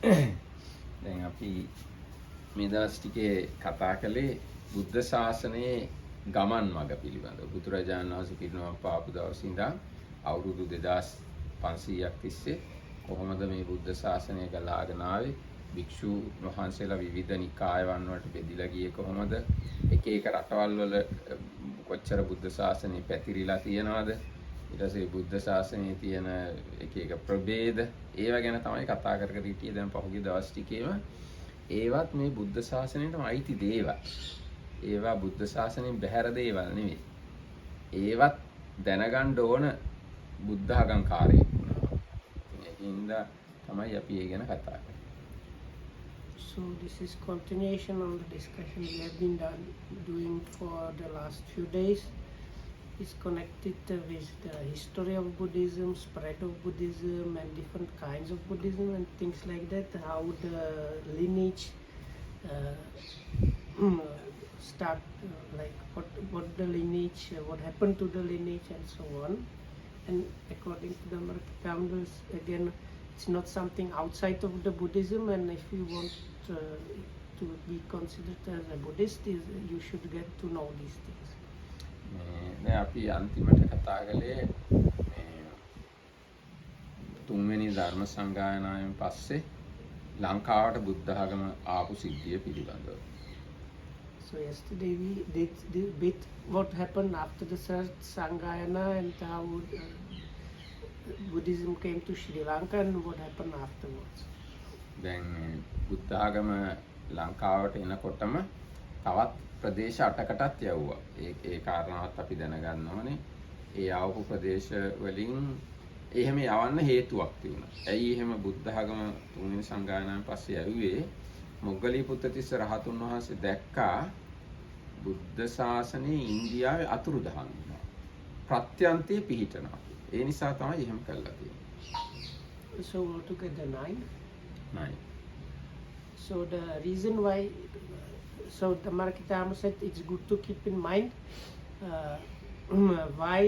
දැන් අපි මේ දවස් ටිකේ කතා කළේ බුද්ධ ශාසනයේ ගමන් මඟ පිළිබඳව. බුදුරජාණන් වහන්සේ පිරිනමන පාපු දවසේ ඉඳන් අවුරුදු 2500ක් තිස්සේ කොහොමද මේ බුද්ධ ශාසනය ගලාගෙන ආවේ? භික්ෂු වහන්සේලා විවිධ නිකායවන් වලට බෙදිලා ගියේ කොහොමද? එක එක රටවල් වල කොච්චර බුද්ධ ශාසනය පැතිරිලා තියෙනවද? ඊට පස්සේ බුද්ධ ශාසනයේ තියෙන එක එක ප්‍රභේද ඒවා ගැන තමයි කතා කර කර හිටියේ. දැන් පහුගිය දවස් ටිකේම ඒවත් මේ බුද්ධ ශාසනයටම අයිති දේවල්. ඒවා බුද්ධ ශාසනයෙන් බැහැර දේවල් නෙවෙයි. ඒවත් දැනගන්න ඕන බුද්ධ ආගම්කාරයෙක් වුණා. ඒකින්ද තමයි අපි ඒ ගැන කතා කරන්නේ. So this is continuation on the discussion we have been doing for the last few days. It's connected with the history of Buddhism, spread of Buddhism, and different kinds of Buddhism and things like that. How the lineage start, like what the lineage, what happened to the lineage, and so on. And according to the Markandas, again, it's not something outside of the Buddhism. And if you want to be considered as a Buddhist, you should get to know these things. දැන් අපි අන්තිමට කතා කළේ තුන්වෙනි ධර්ම සංගායනාවෙන් පස්සේ ලංකාවට බුද්ධ ආගම ආපු සිද්ධිය පිළිබඳව. So yesterday we did the bit what happened after the third Sangayana and how Buddhism came to Sri Lanka and what happened afterwards. දැන් බුද්ධ ආගම ලංකාවට එනකොටම තවත් ප්‍රදේශ 8කටත් යවුවා. ඒ කාරණාවත් අපි දැනගන්න ඕනේ. ඒ ආවපු ප්‍රදේශ වලින් එහෙම යවන්න හේතුවක් තිබුණා. ඇයි එහෙම බුද්ධ ආගම තුන්වෙනි සංගායනාවෙන් පස්සේ යවුවේ? මොග්ගලී පුත්තිස්ස රහතුන් වහන්සේ දැක්කා බුද්ධ ශාසනයේ ඉන්දියාවේ අතුරුදහන් වෙනවා. ප්‍රත්‍යන්තයේ පිහිටනවා. ඒ නිසා තමයි එහෙම කළා තියෙන්නේ. So altogether 9. So the reason why, so the Markitama said it's good to keep in mind why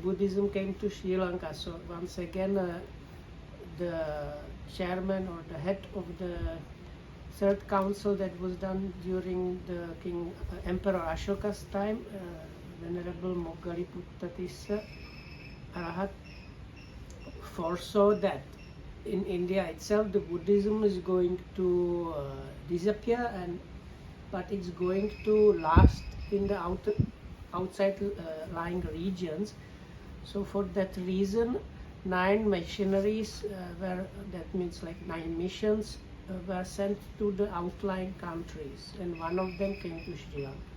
Buddhism came to Sri Lanka. So once again, the chairman or the head of the third council that was done during the Emperor Ashoka's time, Venerable Moggaliputta Tissa Arahat, foresaw that in India itself the Buddhism is going to disappear, but it's going to last in the outside lying regions. So for that reason 9 missionaries were, that means like 9 missions were sent to the outlying countries, and one of them came to Sri Lanka.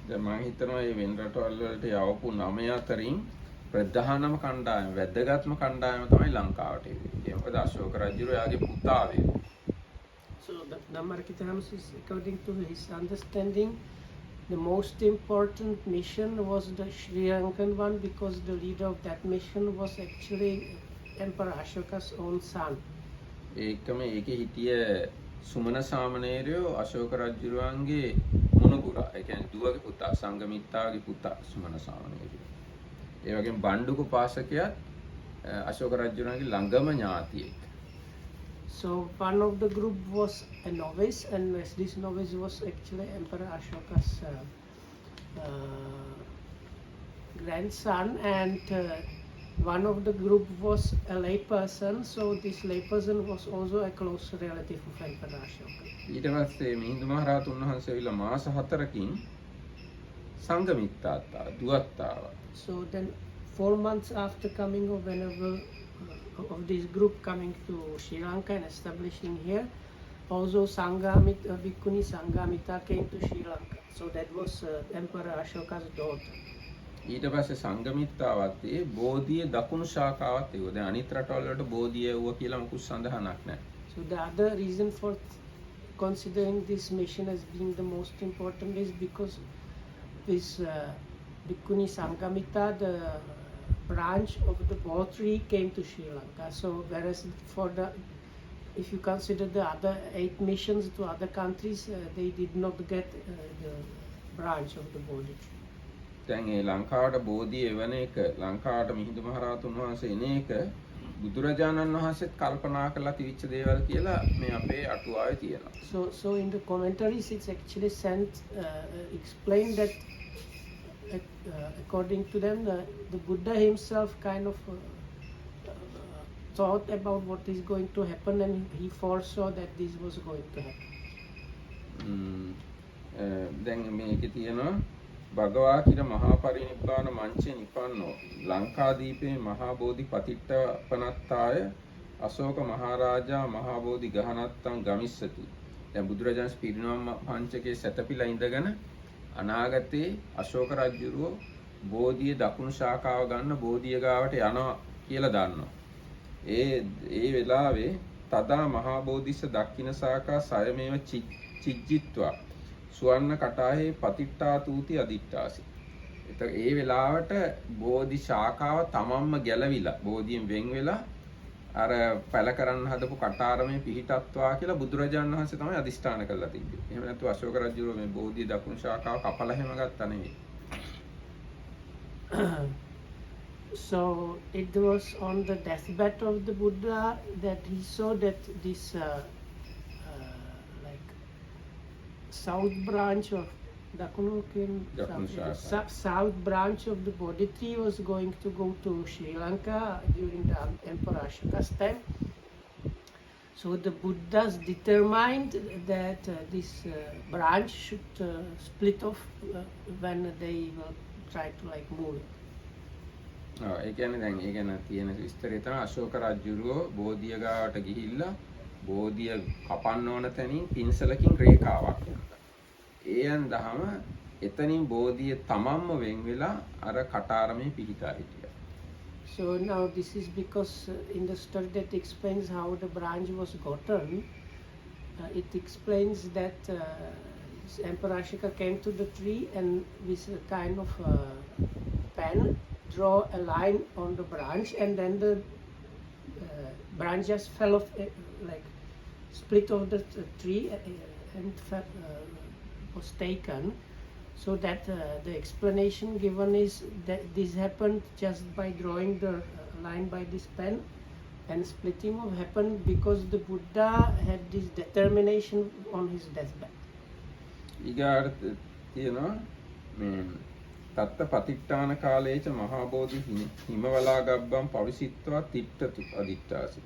දැන් මම හිතනවා මේ වෙන රටවල් වලට යවපු 9 අතරින් ප්‍රධානම කණ්ඩායම වැදගත්ම කණ්ඩායම තමයි ලංකාවට එන්නේ. ඒ මොකද අශෝක රජුගේ යාගේ පුතා වේ. So the Namarkitams is, according to his understanding, the most important mission was the Sri Lankan one, because the leader of that mission was actually Emperor Ashoka's own son. ඒකම ඒකේ හිටිය සුමන සාමණේරයෝ අශෝක රජුගේ මුණුබුරා. ඒ කියන්නේ දුවගේ පුතා, සංඝමිත්තාගේ පුතා සුමන සාමණේරයෝ. ඒ වගේම බණ්ඩුක පාසකයාත් අශෝක රජුගේ ළඟම ඥාතියෙක්. So one of the group was a novice, and this novice was actually Emperor Ashoka's grandson, and one of the group was a lay person. So this lay person was also a close relative of Emperor Ashoka. ඊට පස්සේ මිහිඳු මහ රහතුන් වහන්සේ විලා මාස 4කින් සංඝමිත්තාත් දුවත් ආවා. So then 4 months after coming of Venerable of this group coming to Sri Lanka and establishing here, also Bhikkhuni Sanghamita came to Sri Lanka. So that was Emperor Ashoka's daughter. ඊට පස්සේ සංඝමිත්තාවත් ඒ බෝධියේ දකුණු ශාඛාවත් ඒව. දැන් අනිත් රටවල් වලට බෝධිය වුව කියලා මොකුත් සඳහනක් නැහැ. So the other reason for considering this mission as being the most important is because this Bhikkhuni Sanghamita, the branch of the Bhotri, came to Sri Lanka. So whereas for the, if you consider the other 8 missions to other countries, they did not get the branch of the Bodhi. දැන් ඒ ලංකාවට බෝධිය එවන එක, ලංකාවට මිහිඳු මහ රහතුන් වහන්සේ එන එක බුදුරජාණන් වහන්සේත් කල්පනා කරලා තිබිච්ච දේවල් කියලා මේ අපේ අටුවාවේ තියෙනවා. So in the commentaries, it's actually explained that according to them, the Buddha himself kind of thought about what is going to happen, and he foresaw that this was going to happen. දැන් මේකේ තියෙනවා භගවා කිර මහා පරිනිබ්බාන මංචේ නිපන්නෝ ලංකාදීපේ මහා බෝධි පතිට්ඨපනත්තාය අශෝක මහරජා මහා බෝධි ගහනත්තං ගමිස්සති. දැන් බුදුරජාණන් පිරිනවම් පංචකේ සැතපීලා ඉඳගෙන අනාගතේ අශෝක රජුරෝ බෝධියේ දකුණු ශාඛාව ගන්න බෝධිය ගාවට යනවා කියලා දන්නවා. ඒ වෙලාවේ තදා මහා බෝධිස්ස දක්ඛින ශාඛා සයමේව චිජ්ජිත්වා සුවර්ණ කටාහේ පතිට්ඨා තූති අදිට්ඨාසි. ඒ වෙලාවට බෝධි ශාඛාව තමන්ම ගැලවිලා බෝධියෙන් වෙන් වෙලා අර පැල කරන්න හදපු කටාරමේ පිහිටත්වා කියලා බුදුරජාණන් වහන්සේ තමයි අදිෂ්ඨාන කරලා තිබ්බේ. එහෙම නැත්නම් අශෝක රජුරෝ මේ බෝධිය දකුණු ශාඛාව කපලා හැම ගත්තා නෙවෙයි. So it was on the deathbed of the Buddha that he saw that this like south branch of south branch of the Bodhi tree was going to go to Sri Lanka during the Emperor Ashoka's time. So the Buddhas determined that this branch should split off when they will try to like move it. ඒ කියන්නේ දැන් ඒ ගැන තියෙන විස්තරය තමයි අශෝක රජුරෝ බෝධිය ගාවට ගිහිල්ලා බෝධිය කපන්න ඕන තැනින් පින්සලකින් රේඛාවක් යනවා. ඒ යන්දහම එතනින් බෝධිය තමන්ම වෙන් වෙලා අර කටාරමේ පිහිටා හිටියා. So now this is because in the story that explains how the branch was gotten, it explains that Emperor Ashoka came to the tree and with a kind of pen draw a line on the branch, and then the branch just fell off, like split off the tree and was taken. So that the explanation given is that this happened just by drawing the line by this pen, and splitting off happened because the Buddha had this determination on his deathbed. ඊගාට තියෙනවා මේ තත්ත පතිට්ඨාන කාලේච මහා බෝධි හිමවලා ගබ්බම් පවිසිත්වා තිට්ඨතු අදිට්ඨාසි.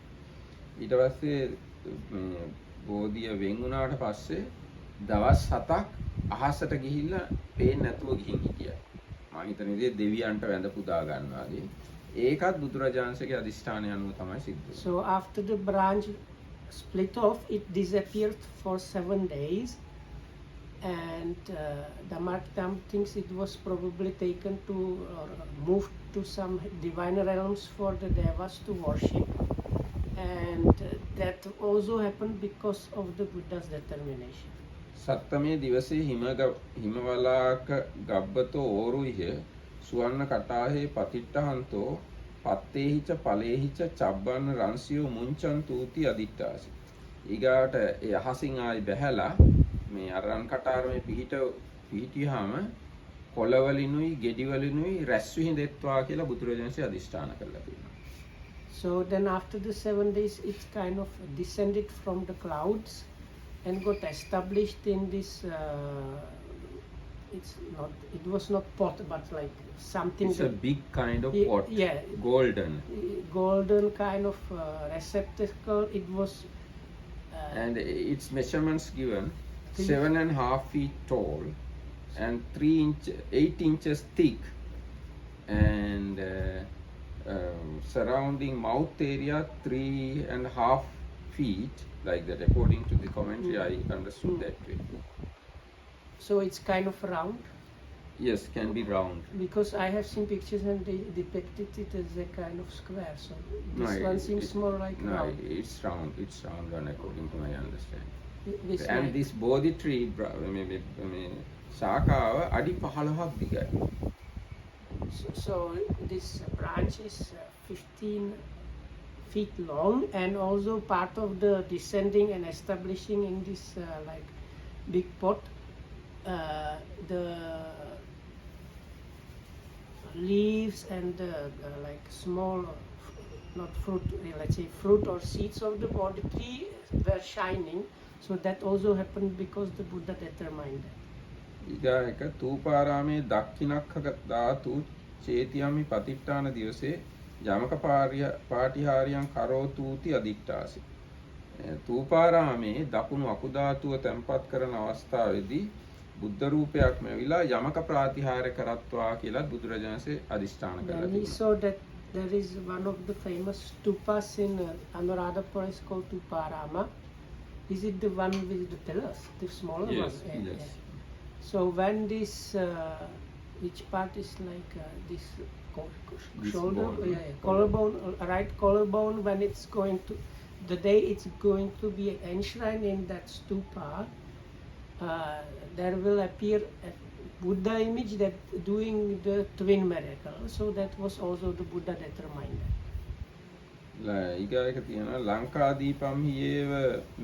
ඊට පස්සේ බෝධිය වෙන් වුණාට පස්සේ දවස් 7ක් අහසට ගිහිල්ලා පේන්නේ නැතුව ගිහින් හිටියා. මම හිතන්නේ දෙවියන්ට වැඳ පුදා ගන්නවා. ඒකත් බුදුරජාණන්සේගේ අදිෂ්ඨානය අනුව තමයි සිද්ධ වෙන්නේ. So after the branch split off, it disappeared for 7 days. And Damartam thinks it was probably taken to or moved to some divine realms for the devas to worship, and that also happened because of the Buddha's determination. සත්තමේ දිවසේ හිමවලාක ගබ්බතෝ ඕරුයිහ සුවර්ණ කටාහේ පතිට්ඨහන්තෝ පත්තේහිච පලේහිච චබ්බන්න රංසියෝ මුංචන් තූති අදිට්ඨාසි. ඊගාට ඒ අහසින් ආයි බැහැලා මේ අරන් කටාරමේ පිහිටියාම කොළවලිනුයි ගෙඩිවලිනුයි රැස් විහිදෙත්වා කියලා බුදුරජාණන්සේ අදිෂ්ඨාන කළා තියෙනවා. So then after the 7 days it kind of descended from the clouds and got established in this it was not pot but like something. It's a big kind of pot. Yeah, golden kind of receptacle. It was and its measurements given 7.5 feet tall and 8 inches thick, and surrounding mouth area 3.5 feet, like that. According to the commentary, I understood that way. So it's kind of round? Yes, can be round. Because I have seen pictures and they depicted it as a kind of square. So this one seems more like round. No, it's round. It's round one according to my understanding. And this Bodhi tree, ශාඛාව අඩි 15ක් දිගයි. So this branch is 15 feet long, and also part of the descending and establishing in this like big pot, the leaves and the like small not fruit, let's say fruit or seeds of the body tree were shining. So that also happened because the Buddha determined that. ඊගායක තූපාරාමේ දක්ඛිනක්ඛ ධාතු චේතියමි පතිට්ඨාන දිවසේ යමක පාටිහාරියං කරෝතූති අදිට්ඨාසි. තූපාරාමේ දකුණු අකුධාතුව තැන්පත් කරන අවස්ථාවේදී බුද්ධ රූපයක්ම ඇවිලා යමක ප්‍රාතිහාර්ය කරත්වා කියලා බුදුරජාණන්සේ අදිෂ්ඨාන කළා. Then he saw that there is one of the famous stupas in Anuradhapura is called Tuparama. Is it the one with the pillars, the smaller Yes, one? yes. So when this, which part is like this This shoulder, bone. collarbone, right collarbone, when it's going to, the day it's going to be enshrined in that stupa, there will appear a Buddha image that doing the twin miracle. So that was also the Buddha determined. ඊගායක තියෙනවා ලංකාදීපම්හි ඒව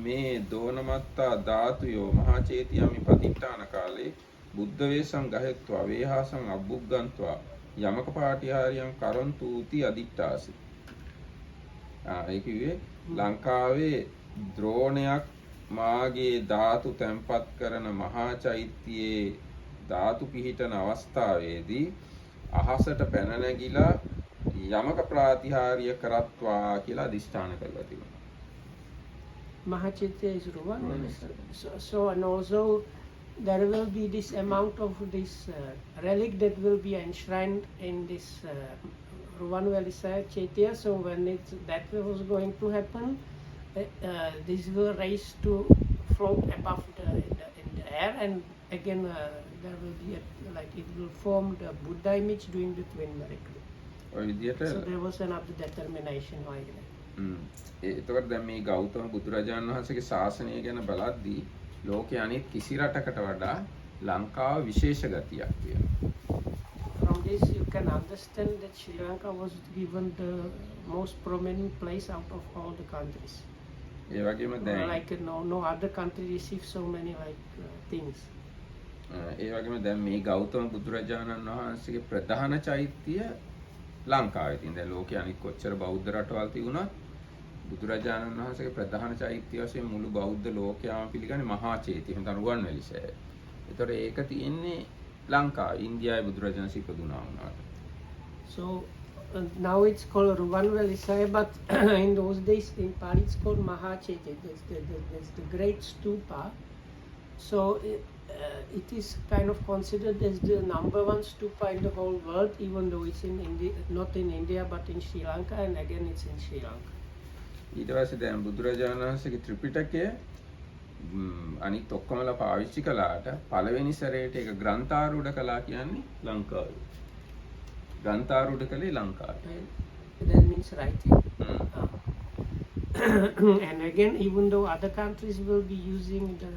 මේ දෝනමත්තා ධාතුයෝ මහා චේතියමි පතිට්ඨාන කාලේ බුද්ධ වේසං ගහෙත්වා වේහාසං අබ්බුග්ගන්त्वा යමක පාටිහාරියං කරන්තූති අදිට්ඨාසි. ඒ කිව්වේ ලංකාවේ ද්‍රෝණයක් මාගේ ධාතු තැන්පත් කරන මහා චෛත්‍යයේ ධාතු පිහිටන අවස්ථාවේදී අහසට පැන නැගිලා යමක ප්‍රාතිහාර්ය කරත්වා කියලා අදිෂ්ඨාන කරලා තිබුණා. Mahachitya is Ruvan. So and also there will be this amount of this relic that will be enshrined in this Ruvanvelisaya Chaitya. So when that was going to happen, this will raise to float above in the air, and again there will be like it will form the Buddha image doing the twin miracle. ඔය විදිහට So there was another determination why that. එතකොට දැන් මේ ගෞතම බුදුරජාණන් වහන්සේගේ ශාසනය ගැන බලද්දී ලෝකයේ අනිත් කිසි රටකට වඩා ලංකාව විශේෂ ගතියක් තියෙනවා. From this you can understand that Sri Lanka was given the most prominent place out of all the countries. ඒ වගේම දැන් Like no other country received so many like things. ඒ වගේම දැන් මේ ගෞතම බුදුරජාණන් වහන්සේගේ ප්‍රධාන චෛත්‍ය ලංකාවේ තියෙන. දැන් ලෝකයේ අනිත් කොච්චර බෞද්ධ රටවල් තිබුණත් බුදුරජාණන් වහන්සේගේ ප්‍රධාන චෛත්‍ය වශයෙන් මුළු බෞද්ධ ලෝකයාම පිළිගන්නේ මහා චෛත්‍ය. එතන රුවන්වැලිසෑය. ඒතර ඒක තියෙන්නේ ලංකාවේ. ඉන්දියාවේ බුදුරජාණන් ඉපදුනා වුණාට. So now it's called Ruvanvelisaya, but in those days in Pali it's called Mahachaitya. That's the great stupa. So it is kind of considered as the number one stupa in the whole world, even though it's in India, not in India but in Sri Lanka, and again it's in Sri Lanka. ඊට පස්සේ දැන් බුදුරජාණන් වහන්සේගේ ත්‍රිපිටකය අනිත් ඔක්කොමලා පාවිච්චි කළාට පළවෙනි සැරේට ඒක ග්‍රන්ථාරූඪ කළා කියන්නේ ලංකාවේ. ග්‍රන්ථාරූඪ කළේ ලංකාවේ. That means writing. And again, even though other countries will be using the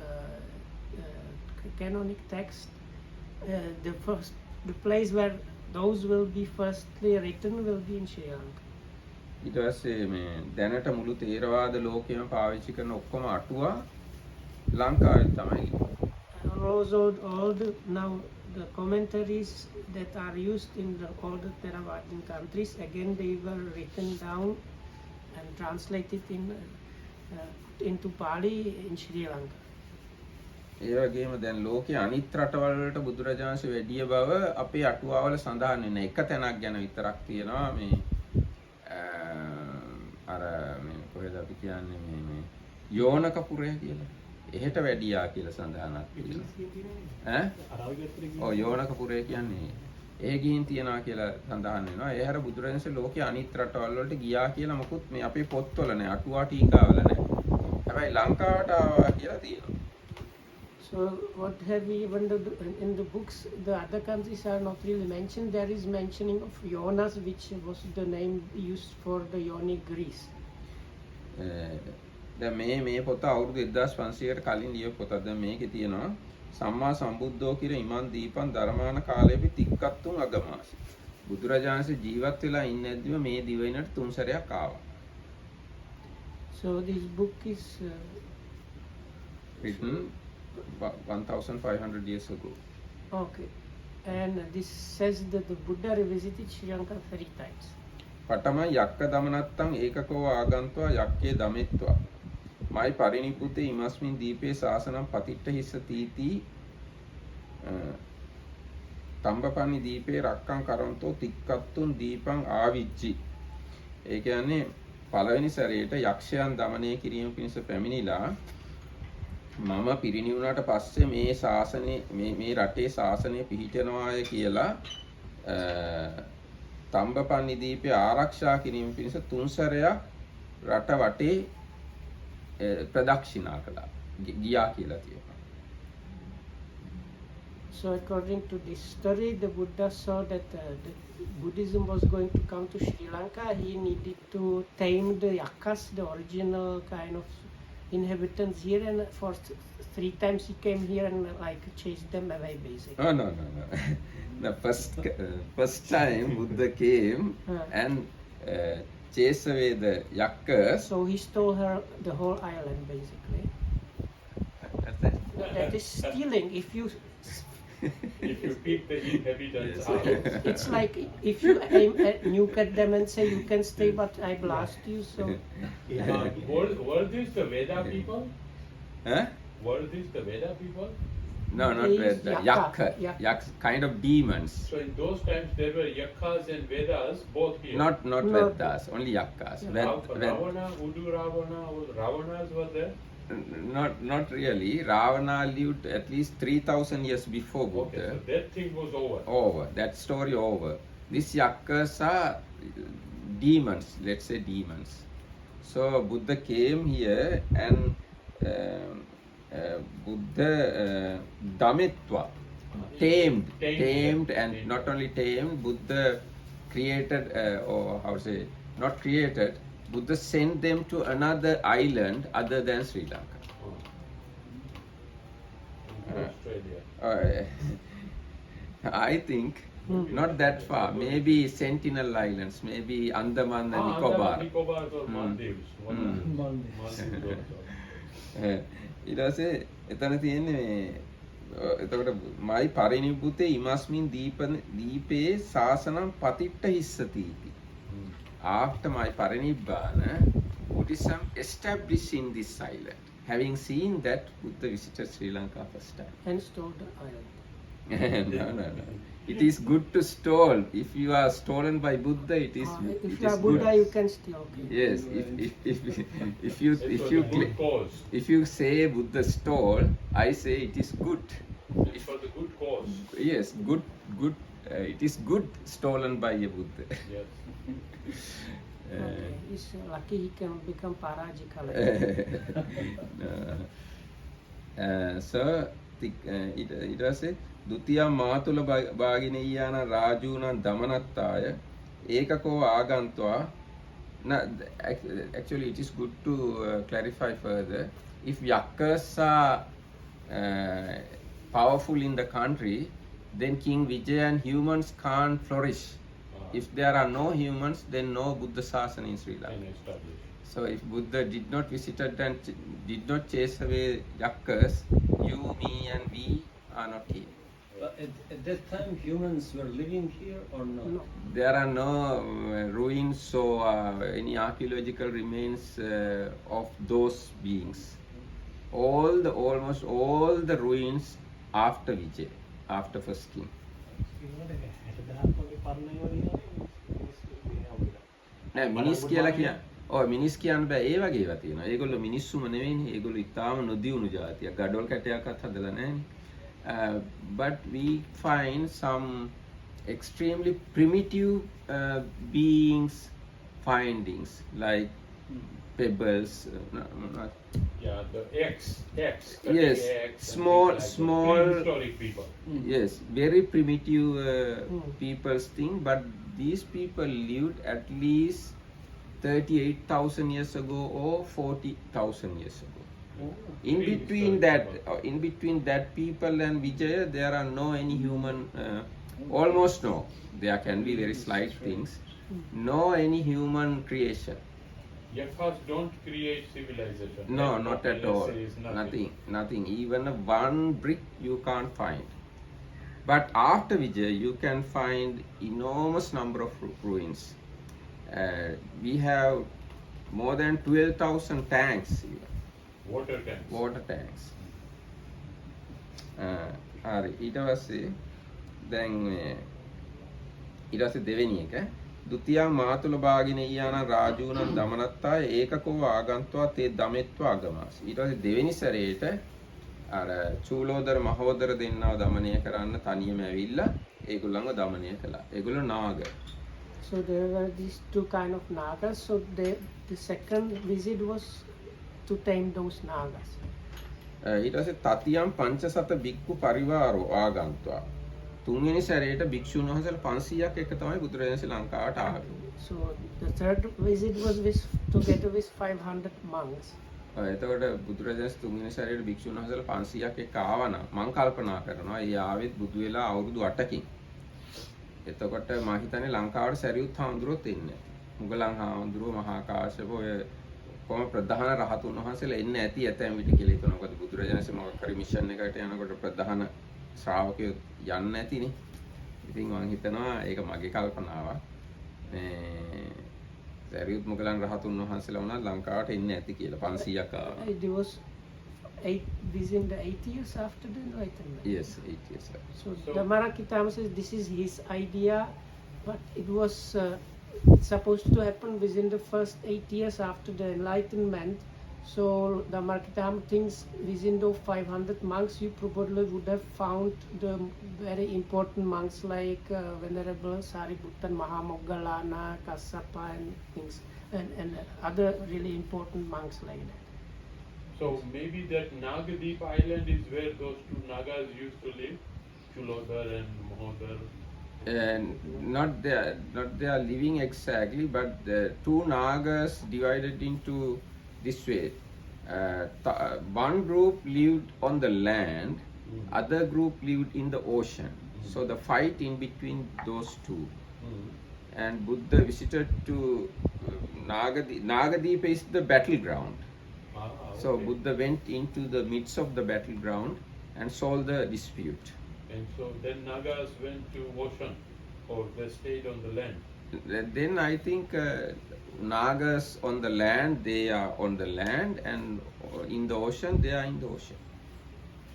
canonic text, the place where those will be firstly written will be in Sri Lanka. ඊට පස්සේ මේ දැනට මුළු තේරවාද ලෝකෙම පාවිච්චි කරන ඔක්කොම අටුවා ලංකාවේ තමයි. Also all the now the commentaries that are used in all the Theravadic countries, again they were written down and translated into Pali in Sri Lanka. ඒ වගේම දැන් ලෝකයේ අනිත් රටවල් වලට බුදුරජාණන්සේ වැඩිය බව අපේ අටුවාවල සඳහන් වෙන එක තැනක් ගැන විතරක් තියෙනවා මේ අර මේ කොහෙද අපි කියන්නේ මේ යෝනක පුරය කියලා. එහෙට වැඩියා කියලා සඳහනක් තියෙනවා. ඔව් යෝනක පුරය කියන්නේ ඒ ගිහින් තියනවා කියලා සඳහන් වෙනවා. ඒ හැර බුදුරජාණන්සේ ලෝකයේ අනිත් රටවල් වලට ගියා කියලා මොකුත් මේ අපේ පොත්වල නැහැ. අටුවා ටීකාවල නැහැ. හැබැයි ලංකාවට ආවා කියලා තියෙනවා. So what have we even in the books, the other countries are not really mentioned. There is mentioning of Yonas, which was the name used for the Yoni Greece. දැන් මේ පොත අවුරුදු 1500කට කලින් ලියපු පොතක්. දැන් මේකේ තියෙනවා සම්මා සම්බුද්ධෝ කිර ඉමන් දීපන් ධර්මාන කාලෙපි තික්කත්තුන් අගමාසි. බුදුරජාණන්සේ ජීවත් වෙලා ඉන්නේද්දිම මේ දිවයිනට තුන් සැරයක් ආවා. So this book is written 1500 years ago. okay, and this says that the Buddha revisited Sri Lanka 3 times. පටම යක්ක දමනත්තං ඒකකෝ ආගන්त्वा යක්කේ දමෙත්වා මයි පරිනිපුතේ ඉමස්මින් දීපේ ශාසනම් පතිට්ඨ හිස්සතිති තම්බපනි දීපේ රක්කං කරන්තෝ තික්කත්තුන් දීපං ආවිච්චි. ඒ කියන්නේ පළවෙනි සැරේට යක්ෂයන් দমনය කිරීම පිණිස පැමිණිලා මම පිරිණිවුණාට පස්සේ මේ ශාසනේ මේ රටේ ශාසනය පිහිටනවාය කියලා තම්බපන්නි දීපේ ආරක්ෂා කිරීම පිණිස තුන් සැරයක් රට වටේ ප්‍රදක්ෂිනා කළා. ගියා කියලා තියෙනවා. So according to this story, the Buddha saw that the Buddhism was going to come to Sri Lanka. He needed to tame the yakas, the original kind of inhabitants here, and for 3 times he came here and like chased them away basically. Oh no. The first time Buddha came and chased away the yakas. So he stole the whole island basically. That is stealing. If you pick the inhabitants out. it's like if you aim at nuke at them and say you can stay but I blast you. So Were these the Veda people? Huh? Were these the Veda people? No, not He is Veda. Yakka. Yaks, kind of demons. So in those times there were Yakkas and Vedas both here. Not No. Vedas, only Yakkas. Ravana, Udu Ravana, Ravanas were there? Not really. Ravana lived at least 3,000 years before Buddha. Okay, so that thing was over. Over. That story over. These Yakkas are demons, let's say demons. So Buddha came here and Buddha damitva, tamed and not only tamed, Buddha created or how to say, not created, Buddha sent them to another island other than Sri Lanka. Australia. I think not that far. Maybe Sentinel Islands, maybe Andaman and Nicobar. Andaman, Nicobar or Maldives. Maldives also. ඊට පස්සේ එතන තියෙන්නේ එතකොට මයි පරිනිබ්බුතේ ඉමස්මින් දීපේ ශාසනම් පතිට්ඨ හිස්සති. After my Parinibbana, Buddhism established in this island. Having seen that, Buddha visited Sri Lanka first time. and stole the island. No. It is good to stole. If you are stolen by Buddha, it is. If it you are is Buddha, good. you can steal. Okay. Yes. If you It was a good cause. if you say Buddha stole, I say it is good. It's for the good cause. Yes, good. It is good stolen by a Buddha. Yes. Okay. He's lucky he can become Parajika. So ඊට පස්සේ ဒုတိ මාතුල භාගිනීයාන රාජූණන් දමනත්තාය ඒකකෝ ආගන්त्वा. Actually it is good to clarify further. If yakkas are powerful in the country, then King Vijaya and humans can't flourish. If there are no humans, then no Buddha Sasana in Sri Lanka. So if Buddha did not visit and did not chase away yakkas, you, me and we are not here. At that time, humans were living here or not? No. There are no ruins or any archaeological remains of those beings. Almost all the ruins after Vijay, after first king. නෑ මිනිස් කියලා කියන්නේ ඔය මිනිස් කියන්න බෑ ඒ වගේ ඒවා තියෙනවා. ඒගොල්ලෝ මිනිස්සුම නෙවෙයිනේ. ඒගොල්ලෝ ඉතාම නොදියුණු జాතියක්. ගඩොල් කැටයක්වත් හදලා නැහැනේ. But we find some extremely primitive beings findings like pebbles. Yeah, the X. Yes, small. Prehistoric people. Yes, very primitive people's thing, but these people lived at least 38,000 years ago or 40,000 years ago. In between that people and Vijaya, there are no any human, almost no. There can be very slight things. No any human creation. Yakas don't create civilization. No, not at all. There is Nothing. Even one brick you can't find. But after Vijay, you can find enormous number of ruins. We have more than 12,000 tanks here. Water tanks. Water tanks. හරි ඊට පස්සේ දැන් ඊට පස්සේ දෙවෙනි එක දුතියං මාතුල භාගින ඊයාන රාජූනං දමනත්තාය ඒකකෝ ආගන්තුවා තේ දමෙත්වා අගමාස ඊට පස්සේ දෙවෙනි සැරේට අර චූලෝදර මහෝදර දෙන්නව දමනය කරන්න තනියම ඇවිල්ලා ඒගොල්ලන්ව දමනය කළා. ඒගොල්ලෝ නාග. So there were these two kind of nagas. So the second visit was to tame those nagas. ඊට පස්සේ තතියම් පංචසත බික්කු පරිවාරෝ ආගන්තුවා තුන්වෙනි සැරේට භික්ෂුන් වහන්සේලා 500ක් එක තමයි බුදුරජාණන් ලංකාවට ආවේ. So the third visit was together with 500 monks. එතකොට බුදුරජාණන් තුන්වෙනි සැරේට භික්ෂුන් වහන්සේලා 500ක් එක ආවනම් මම කල්පනා කරනවා ඒ ආවෙත් බුදු වෙලා අවුරුදු 8කින්. එතකොට මම හිතන්නේ ලංකාවට සැරියුත් හාමුදුරුවෝත් එන්නේ. මුගලන් හාමුදුරුවෝ මහා කාශ්‍යප ඔය කොහොම ප්‍රධාන රහතුන් වහන්සේලා එන්නේ ඇති ඇතැම් විට කියලා හිතනවා. මොකද බුදුරජාණන් මොකක් හරි මිෂන් එකකට යනකොට ප්‍රධාන ශ්‍රාවකයෝ යන්නේ නැතිනේ. ඉතින් මම හිතනවා ඒක මගේ කල්පනාවක්. සැරියුත් මුගලන් රහතුන් වහන්සේලා වුණා ලංකාවට එන්නේ ඇති කියලා 500ක් ආවා. It was within the 8 years after the enlightenment. Yes, 8 years. So Dhammarakkhitama says this is his idea, but it was supposed to happen within the first 8 years after the enlightenment. So Dhammarakkhitama thinks within those 500 monks you probably would have found the very important monks like Venerable Sariputta, Mahamoggallana, Kassapa and things and other really important monks like that. So maybe that Nagadeep island is where those two Nagas used to live, Chulodhar and Mahodhar. And not they are living exactly, but the two Nagas divided into this way. One group lived on the land, other group lived in the ocean. So the fight in between those two. And Buddha visited to Nagadeep. Nagadeep is the battleground. So Buddha went into the midst of the battleground and solved the dispute. And so then Nagas went to ocean, or they stayed on the land. Then I think Nagas on the land, they are on the land, and in the ocean, they are in the ocean.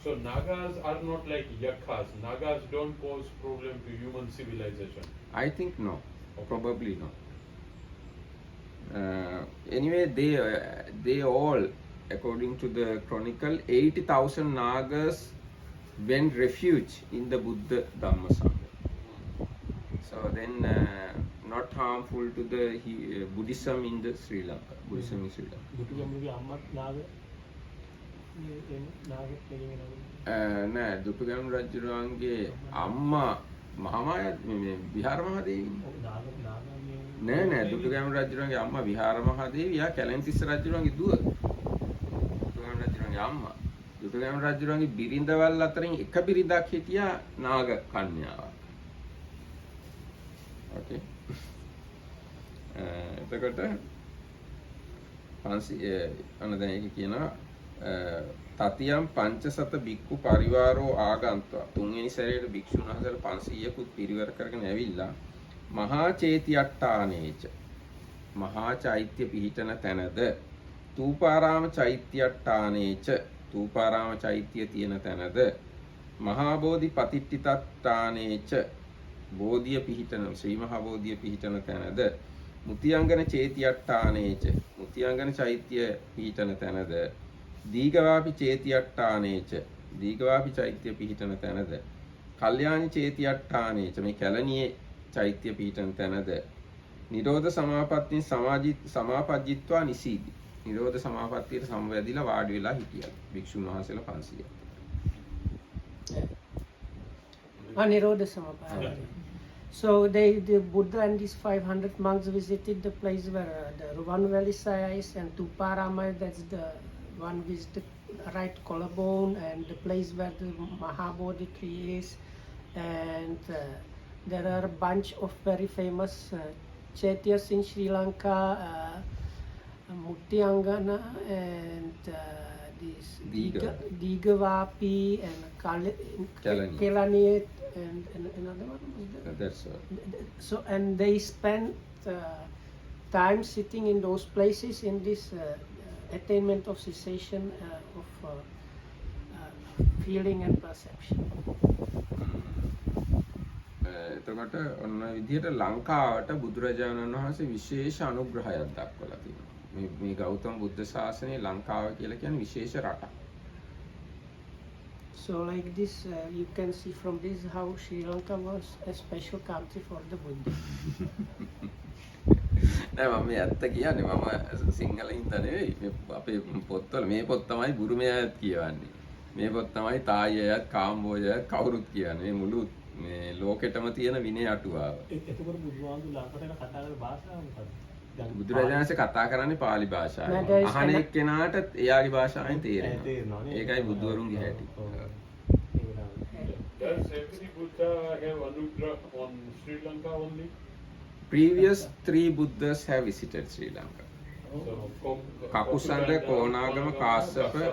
So Nagas are not like Yakhas. Nagas don't cause problem to human civilization. I think no, probably no. Anyway, they all, according to the chronicle, 80,000 Nagas went refuge in the Buddha Dhamma Sangha. So then, not harmful to the Buddhism in the Sri Lanka. Buddhism in Sri Lanka. නෑ දුටුගැමුණු රජුගේ අම්මා මහාමාය විහාර මහදේවී නෑ දුටුගැමුණු රජුගේ අම්මා විහාර මහදේවී යා කැලණිතිස්ස රජුගේ දුව දුටුගැමුණු රජුගේ අම්මා දුටුගැමුණු රජුගේ බිරිඳවල් අතරින් එක බිරිඳක් හිටියා නාග කන්‍යාවක්. Okay. එතකොට 500 අන්න දැන් ඒක කියනවා තතියම් පංචසත බික්කු පරිවාරෝ ආගන්තුවා තුන්වෙනි සැරේට භික්ෂුන් වහන්සේලා 500කුත් පිරිවර කරගෙන ඇවිල්ලා මහා චේතියට්ටානේච මහා චෛත්‍ය පිහිටන තැනද තූපාරාම චෛත්‍යට්ටානේච තූපාරාම චෛත්‍ය තියෙන තැනද මහා බෝධි පතිට්ඨිතට්ටානේච බෝධිය පිහිටන ශ්‍රී මහා බෝධිය පිහිටන තැනද මුතියංගන චේතියට්ටානේච මුතියංගන චෛත්‍ය පිහිටන තැනද දීඝවාපි චේතියට්ටානේච දීඝවාපි චෛත්‍ය පිහිටන තැනද කල්යාණි චේතියට්ටානේච මේ කැලණියේ චෛත්‍ය පිහිටන තැනද නිරෝධ සමාපත්තිය සමාපජ්ජිත්වා නිසීදි නිරෝධ සමාපත්තියට සමවැදිලා වාඩි වෙලා හිටියා භික්ෂුන් වහන්සේලා 500. Nirodha Samapatti. So the Buddha and these 500 monks visited the place where the Ruvanvelisaya is and Tuparama, that's the one with the right collarbone, and the place where the Mahabodhi tree is, and there are a bunch of very famous chaityas in Sri Lanka, Muttiangana and this Digavapi and Kelani and another one was there. That's all. So and they spent time sitting in those places in this attainment of cessation of feeling and perception. එතකොට ඔන්න විදිහට ලංකාවට බුදුරජාණන් වහන්සේ විශේෂ අනුග්‍රහයක් දක්වලා තියෙනවා. මේ ගෞතම බුද්ධ ශාසනයේ ලංකාව කියලා කියන්නේ විශේෂ රටක්. So like this, you can see from this how Sri Lanka was a special country for the Buddha. නෑ මම මේ ඇත්ත කියන්නේ මම සිංහලින්ද නෙවෙයි මේ අපේ පොත්වල මේ පොත් තමයි බුරුමයාත් කියවන්නේ. මේ පොත් තමයි තායියයත් කාම්බෝජයත් කවුරුත් කියන්නේ. මේ මුළු මේ ලෝකෙටම තියෙන විනය අටුවාව. එතකොට බුදුහාමුදුරු ලංකාවට කතා කරන භාෂාව මොකක්ද? බුදුරජාණන්සේ කතා කරන්නේ පාලි භාෂාවෙන්. අහන එක්කෙනාට එයාගේ භාෂාවෙන් තේරෙනවා. ඒකයි බුදුවරුන්ගේ හැටි. Does every Buddha have anugrah on Sri Lanka only? Previous 3 Buddhas have visited Sri Lanka. So, Kakusanda, Konagama, Kassapa,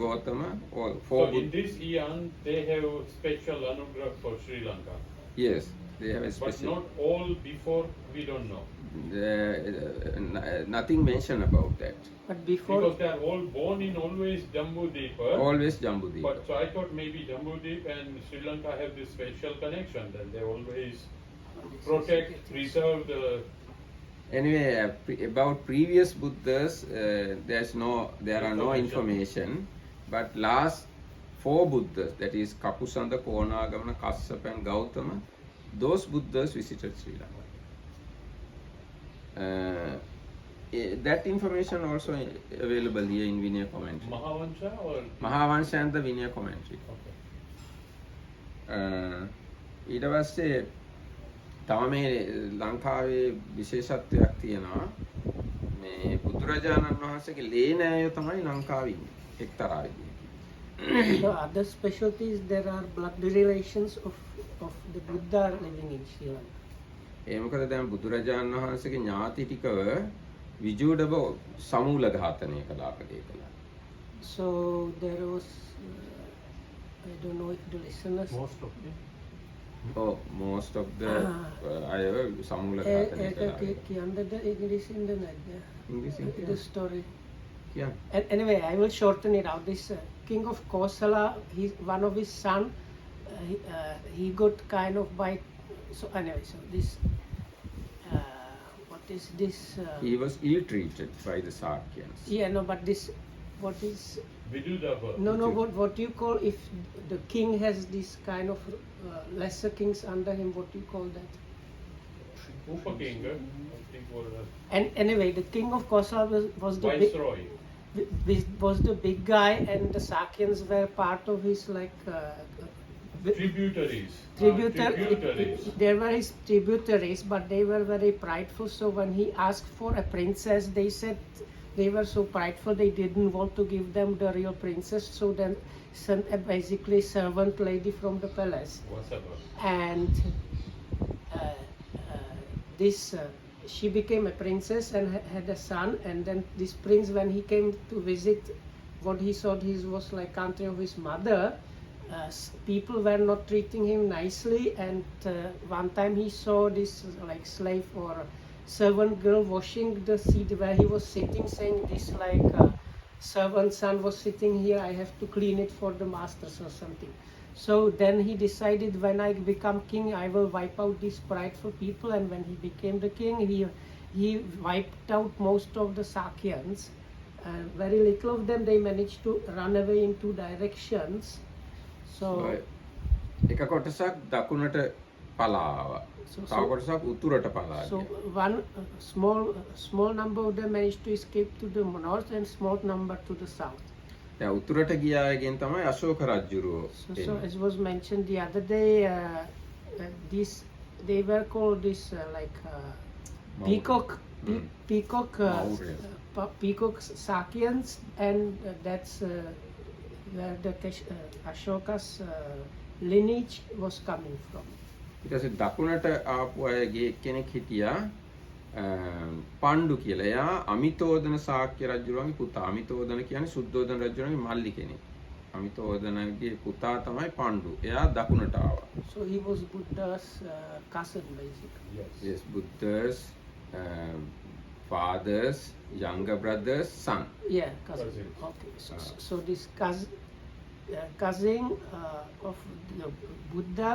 Gautama, all so 4 in Buddhas. this eon, they have special anugrah for Sri Lanka. Yes, they have a But special. not all before, we don't know. Nothing mentioned about that. But before, Because they are all born in always Jambudvipa. Always Jambudeep. But so I thought maybe Jambudvip and Sri Lanka have this special connection that they always protect, preserve the. Anyway, about previous Buddhas, there are no information. But last 4 Buddhas, that is Kapusanda, Konagama, Kassapa, and Gautama, those Buddhas visited Sri Lanka. That information also available here in Vinaya commentary. Mahavansha or? Mahavansha and the Vinaya commentary. Okay. ඊට පස්සේ තව මේ ලංකාවේ විශේෂත්වයක් තියෙනවා. මේ බුදුරජාණන් වහන්සේගේ ලේනෑයෝ තමයි ලංකාවේ ඉන්නේ එක්තරා විදිහකින්. the other specialties, there are blood relations of the Buddha living in Sri Lanka. ඒ මොකද දැන් බුදුරජාණන් වහන්සේගේ ඥාති ටිකව විජුඩව සමූල ඝාතනය කළා අපේ කළා. So there was, I don't know if the listeners. most of them. Most of the අයව සමූල ඝාතනය කළා. කියන්නද English in the English the story. Yeah. Anyway, I will shorten it out. This king of Kosala, one of his son, he got kind of by. So anyway, so this. What is this? He was ill-treated by the Sakyans. Yeah, no, but this. What is? Vidudava. No, what do you call if the king has this kind of lesser kings under him? What do you call that? Upakinga. I think or And anyway, the king of Kosala was the big, Viceroy. was the big guy, and the Sakyans were part of his like Tributaries. tributaries. They were his tributaries, but they were very prideful. So when he asked for a princess, they said they were so prideful they didn't want to give them the real princess. So then sent a basically servant lady from the palace, Vasava. and this she became a princess and had a son. And then this prince, when he came to visit what he thought his was like country of his mother, people were not treating him nicely. And one time he saw this like slave or servant girl washing the seat where he was sitting, saying this like servant son was sitting here, I have to clean it for the masters or something. So then he decided, when I become king, I will wipe out these prideful people. And when he became the king, he wiped out most of the Sakyans. Very little of them, they managed to run away in 2 directions. So එක කොටසක් දකුණට පලාවා. තව කොටසක් උතුරට පලා so ගියා. one small number of them managed to escape to the north and small number to the south. දැන් උතුරට ගියා අයගෙන් තමයි අශෝක රජුරෝ So as was mentioned the other day, they were called this like peacock peacock Sakyans, and that's where the Ashoka's lineage was coming from. ඊට පස්සේ දකුණට ආපු අයගේ කෙනෙක් හිටියා පණ්ඩු කියලා. එයා අමිතෝදන ශාක්‍ය රජුගේ පුතා. අමිතෝදන කියන්නේ සුද්ධෝදන රජුගේ මල්ලි කෙනෙක්. අමිතෝදනගේ පුතා තමයි පණ්ඩු. එයා දකුණට ආවා. So he was Buddha's cousin basically. Yes. Yes, Buddha's father's younger brother's son. Yeah, cousin. Cousin. Okay, so this cousin of the Buddha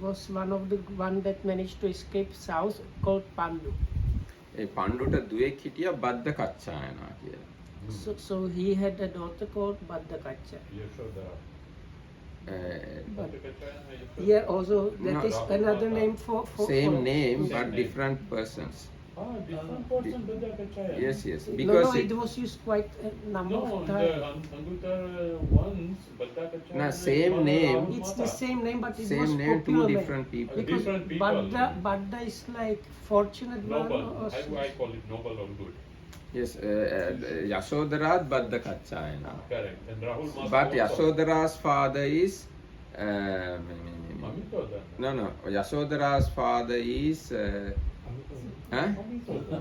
was one that managed to escape south, called Pandu. ඒ පණ්ඩුට දුවෙක් හිටියා බද්ද කච්චායනා කියලා. So he had a daughter called Baddakacha. Yashoda. Yeah, also that No, is another name for Same for- name Same but name. different persons. Different person Buddha Kachaya. Yes, yes. No, Because it was used quite a number No, of the times. Anguttara ones, Buddha Kachaya. No, same name. It's the same name, but it was Same name, two popular different people. because Different people. Buddha is like fortunate one Noble. or I call it noble or good. Yes, Yasodhara's Badda කච්චායනා. Correct. And Rahul must But also- Yasodhara's father is Amitoda. no, Yasodhara's father is huh? Amitoda.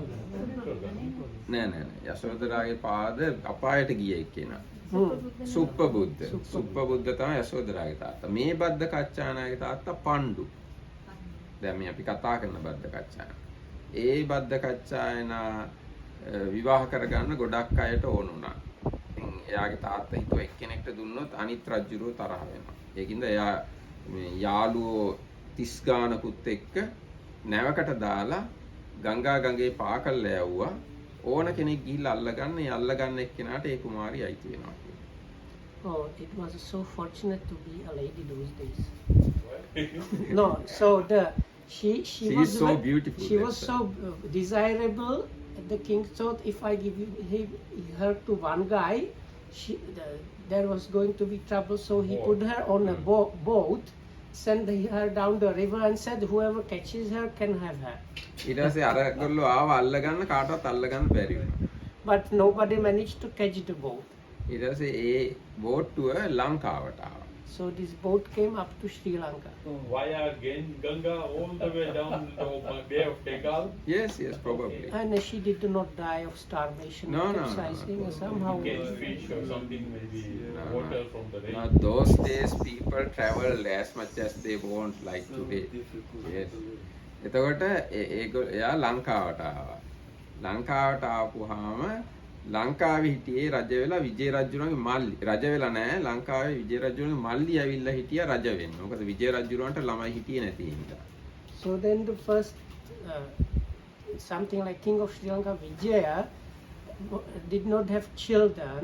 නෑ. යශෝදරාගේ father අපායට ගිය එක්කෙනා. Hmm. සුප්පබුද්ධ. සුප්පබුද්ධ තමයි යශෝදරාගේ තාත්තා. මේ බද්ද කච්චායනාගේ තාත්තා පණ්ඩු. දැන් මේ අපි කතා කරන බද්ද කච්චායන. ඒ බද්ද කච්චායනා විවාහ කරගන්න ගොඩක් අයට ඕන වුණා. ඉතින් එයාගේ තාත්තා හිතුවා එක්කෙනෙක්ට දුන්නොත් අනිත් රජුරෝ තරහ වෙනවා. ඒකින්ද එයා මේ යාළුවෝ 30 ගානකුත් එක්ක නැවකට දාලා ගංගා ගඟේ පා කරලා යවුවා. ඕන කෙනෙක් ගිහිල්ලා අල්ලගන්න, ඒ අල්ලගන්න එක්කෙනාට ඒ කුමාරිය අයිති වෙනවා කියලා. Oh, it was so fortunate to be a lady those days. What? No, so she She was is so ve- beautiful, She that's was so desirable. The king thought if I give her to one guy, there was going to be trouble. So he Oh. put her on a boat, sent her down the river, and said whoever catches her can have her. ඊට පස්සේ අරගොල්ලෝ ආව අල්ලගන්න කාටවත් අල්ලගන්න බැරි වුණා. But nobody managed to catch the boat. ඊට පස්සේ ඒ බෝට්ටුව ලංකාවට ආවා. So this boat came up to Sri Lanka. Via Ganga all the way down the Bay of Bengal. Yes, probably. And she did not die of starvation No, or no, no, capsizing, no. somehow. Catch fish or something, maybe No, water no. from the rain. Those days people traveled as much as they want like today. Yes. එතකොට එයා ලංකාවට ආවා. ලංකාවට ආපුවාම ලංකාවේ හිටියේ රජ වෙලා විජය රජුණන්ගේ මල්ලි රජ වෙලා නැහැ ලංකාවේ විජය රජුණන්ගේ මල්ලි ඇවිල්ලා හිටියා රජ වෙන්න. මොකද විජය රජුණන්ට ළමයි හිටියේ නැති හින්දා. So then the first, something like King of Sri Lanka, Vijaya, did not have children,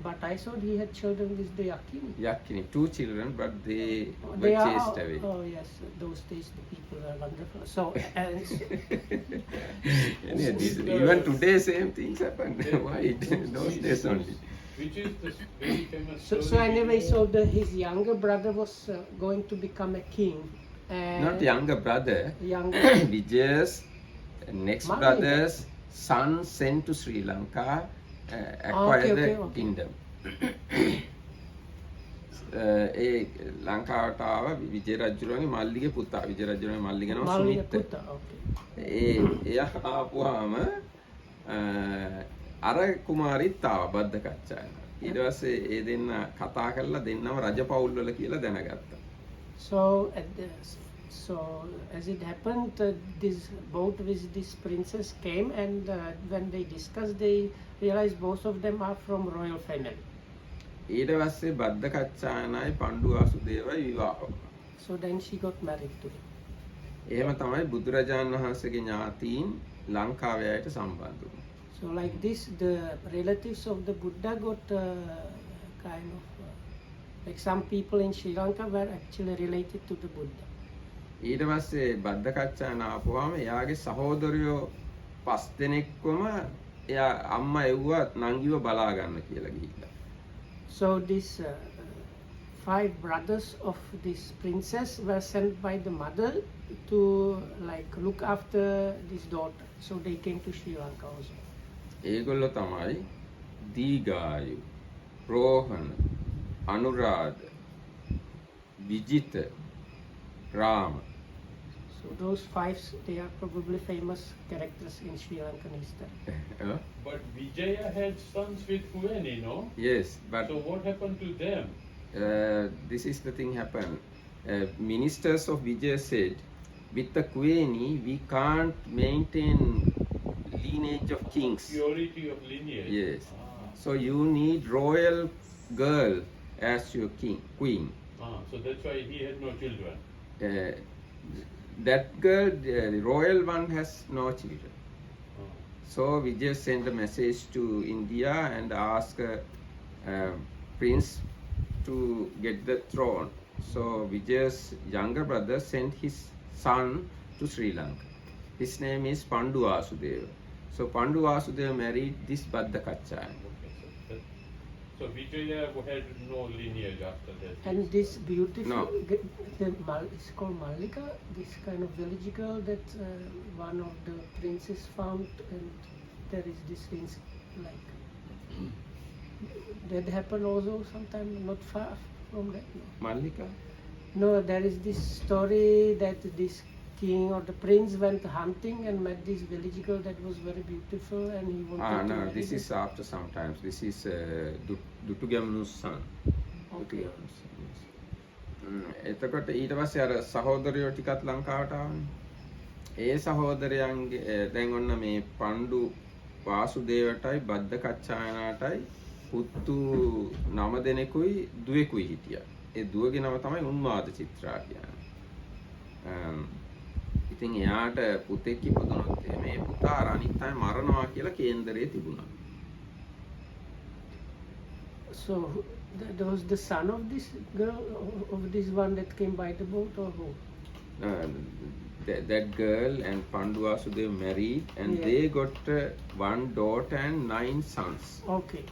but I saw he had children with the Yakini. යක්කිනි 2 children but they were They are, chased away. oh yes, those days the people were wonderful. So, Even today same things happen. Why? Those days only. Which is the very famous so story, anyway, you know? so his younger brother was going to become a king. And Not younger brother. Younger. Vijay's next Mother. brother's son sent to Sri Lanka, acquire okay, the okay. kingdom. ඒ ලංකාවට ආව විජය රජුගේ මල්ලිගේ පුතා. විජය රජුගේ මල්ලිගේ නම Malia Sumith. Putta, okay. එයා ආපුවාම අර කුමාරිත් ආව බද්ද කච්චායන. ඊට පස්සේ ඒ දෙන්න කතා කරලා දෙන්නම රජ පවුල් වල කියලා දැනගත්තා. So as it happened, this boat with this princess came, and when they discussed, they realized both of them are from royal family. ඊට පස්සේ බද්ද කච්චායනයි පණ්ඩු වාසුදේවයි විවාහ වුණා. So then she got married to him. එහෙම තමයි බුදුරජාණන් වහන්සේගේ ඥාතීන් ලංකාවේ අයට සම්බන්ධ වුණා. So like this, the relatives of the Buddha got kind of like some people in Sri Lanka were actually related to the Buddha. ඊට පස්සේ බද්ද කච්චායන ආපුවාම එයාගේ සහෝදරයෝ 5 දෙනෙක්වම එයා අම්මා එව්වා නංගිව බලා ගන්න කියලා ගිහිල්ලා. So these 5 brothers of this princess were sent by the mother to like look after this daughter. So they came to Sri Lanka also. ඒගොල්ලෝ තමයි දීගායු, රෝහණ, අනුරාධ, විජිත, Rama. So those 5, they are probably famous characters in Sri Lankan history. But Vijaya had sons with Kueni, no? Yes, but So what happened to them? this is the thing happened. Ministers of Vijay said, with the Kueni, we can't maintain lineage of kings. Purity of lineage. Yes. So you need royal girl as your queen. So that's why he had no children. Uh, that girl, the royal one, has no children. So we just send a message to India and ask prince to get the throne. So Vijay's younger brother sent his son to Sri Lanka. His name is Pandu Vasudeva. So Pandu Vasudeva married this Baddha Kachayana. So Vijaya had no lineage after that. And this beautiful, No. It's called Mallika, this kind of village girl that one of the princes found, and there is this like that happened also sometime not far from that. Mallika? No, there is this story that this king or the prince went hunting and met this village girl that was very beautiful, and he wanted to No, marry this her. is after some times. This is Dutugamnu's son. Okay. එතකොට ඊට පස්සේ අර සහෝදරයෝ ටිකත් ලංකාවට ආවනේ. ඒ සහෝදරයන්ගේ දැන් ඔන්න මේ පණ්ඩු වාසුදේවටයි බද්ද කච්චායනාටයි පුත්තු 9 දෙනෙකුයි දුවෙකුයි හිටියා. ඒ දුවගේ නම තමයි උන්මාද චිත්‍රා කියන්නේ. ඉතින් එයාට පුතෙක් ඉපදුනොත් මේ පුතා අර අනිත් අය මරනවා කියලා කේන්දරේ තිබුණා. So that was the son of this girl, of this one that came by the boat, or who? That girl and Pandu Vasudeva married, and Yeah. they got one daughter and 9 sons. Okay.